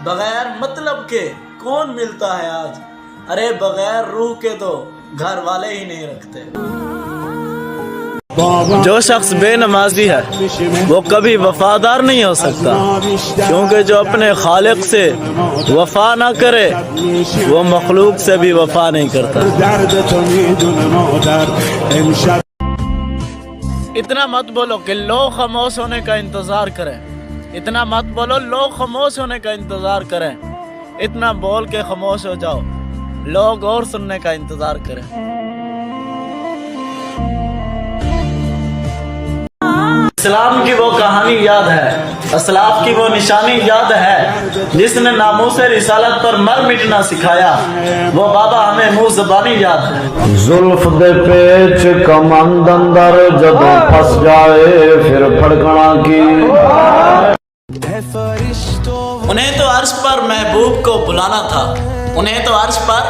बगैर मतलब के कौन मिलता है आज। अरे बगैर रूह के तो घर वाले ही नहीं रखते। जो शख्स बेनमाजी है वो कभी वफादार नहीं हो सकता, क्योंकि जो अपने खालिक से वफा ना करे वो मखलूक से भी वफा नहीं करता। इतना मत बोलो कि लोग खामोश होने का इंतजार करें, इतना मत बोलो लोग खामोश होने का इंतजार करें, इतना बोल के खामोश हो जाओ लोग और सुनने का इंतजार करें। इस्लाम की वो कहानी याद है, असलाफ की वो निशानी याद है, जिसने नामूसे रिसालत पर मर मिटना सिखाया, वो बाबा हमें मुंह ज़बानी याद है। जुल्फ दे पेच कमंद अंदर जदों फंस जाए फिर फड़कना की। उन्हें तो अर्श पर महबूब को बुलाना था, उन्हें तो अर्श पर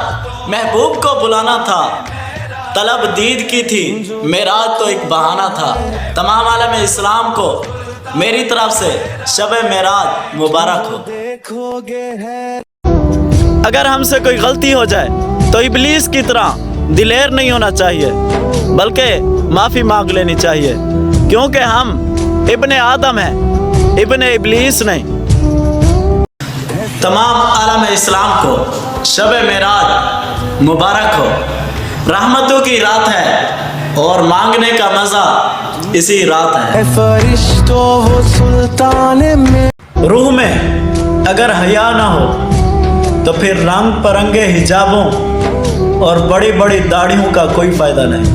महबूब को बुलाना था, तलब दीद की थी मेराज तो एक बहाना था। तमाम आलम इस्लाम को मेरी तरफ से शब-ए मेराज मुबारक हो। अगर हमसे कोई गलती हो जाए तो इब्लीस की तरह दिलेर नहीं होना चाहिए, बल्कि माफ़ी मांग लेनी चाहिए, क्योंकि हम इब्ने आदम हैं, इब्ने इब्लीस नहीं। तमाम आलम इस्लाम को शब-ए मेराज मुबारक हो। रहमतों की रात है और मांगने का मजा इसी रात है। रूह में अगर हया ना हो तो फिर रंग परंगे हिजाबों और बड़ी बड़ी दाढ़ियों का कोई फायदा नहीं।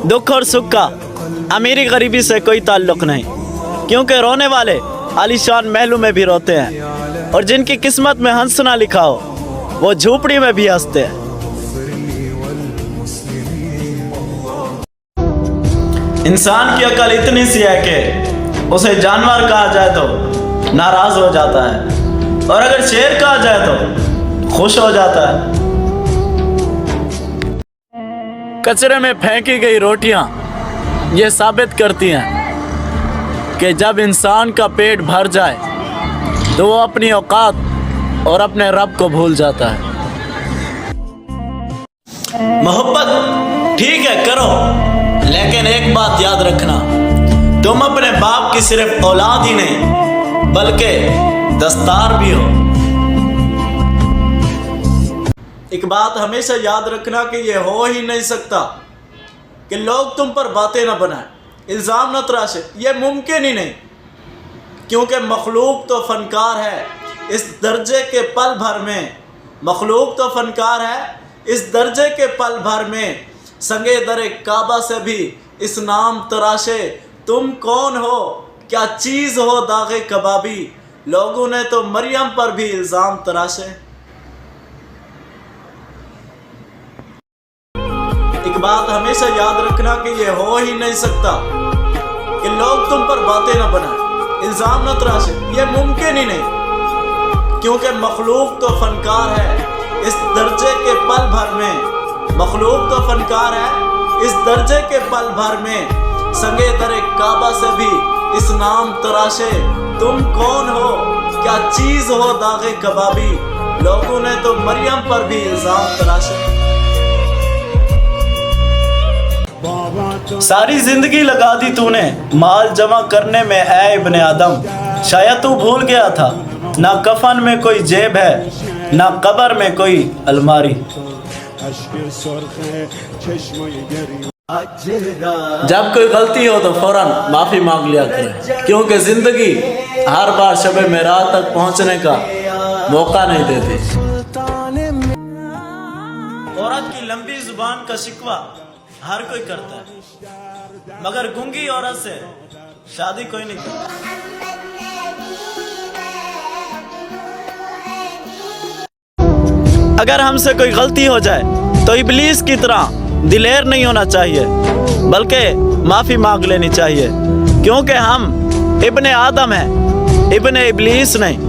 दुख और सुख का अमीरी गरीबी से कोई ताल्लुक नहीं, क्योंकि रोने वाले आलीशान महलों में भी रोते हैं और जिनकी किस्मत में हंसना लिखा हो वो झोपड़ी में भी हंसते हैं। इंसान की अकल इतनी सी है कि उसे जानवर कहा जाए तो नाराज हो जाता है, और अगर शेर कहा जाए तो खुश हो जाता है। कचरे में फेंकी गई रोटियां ये साबित करती हैं कि जब इंसान का पेट भर जाए तो वो अपनी औकात और अपने रब को भूल जाता है। मोहब्बत ठीक है करो, लेकिन एक बात याद रखना, तुम अपने बाप की सिर्फ औलाद ही नहीं बल्कि दस्तार भी हो। एक बात हमेशा याद रखना कि ये हो ही नहीं सकता कि लोग तुम पर बातें न बनाएं, इल्ज़ाम न तराशे, ये मुमकिन ही नहीं, क्योंकि मखलूक तो फनकार है इस दर्जे के पल भर में, मखलूक तो फनकार है इस दर्जे के पल भर में, संगे दरे काबा से भी इस नाम तराशे, तुम कौन हो क्या चीज़ हो दागे कबाबी, लोगों ने तो मरियम पर भी इल्ज़ाम तराशे। एक बात हमेशा याद रखना कि ये हो ही नहीं सकता कि लोग तुम पर बातें न बनाएं, इल्ज़ाम न तराशे, ये मुमकिन ही नहीं, क्योंकि मखलूक तो फनकार है इस दर्जे के पल भर में, मखलूक तो फनकार है इस दर्जे के पल भर में, संगे दरे काबा से भी इस नाम तराशे, तुम कौन हो क्या चीज़ हो दागे कबाबी, लोगों ने तो मरियम पर भी इल्ज़ाम तराशे। सारी जिंदगी लगा दी तूने माल जमा करने में ऐ इब्ने आदम, शायद तू भूल गया था ना कफन में कोई जेब है ना कब्र में कोई अलमारी। जब कोई गलती हो तो फौरन माफी मांग लिया करें, क्योंकि जिंदगी हर बार शब-ए मेराज तक पहुंचने का मौका नहीं देती। औरत की लंबी जुबान का शिकवा हर कोई करता है, मगर गूंगी औरत से शादी कोई नहीं करता। अगर हमसे कोई गलती हो जाए तो इब्लीस की तरह दिलेर नहीं होना चाहिए, बल्कि माफ़ी मांग लेनी चाहिए, क्योंकि हम इब्ने आदम हैं, इब्ने इब्लीस नहीं।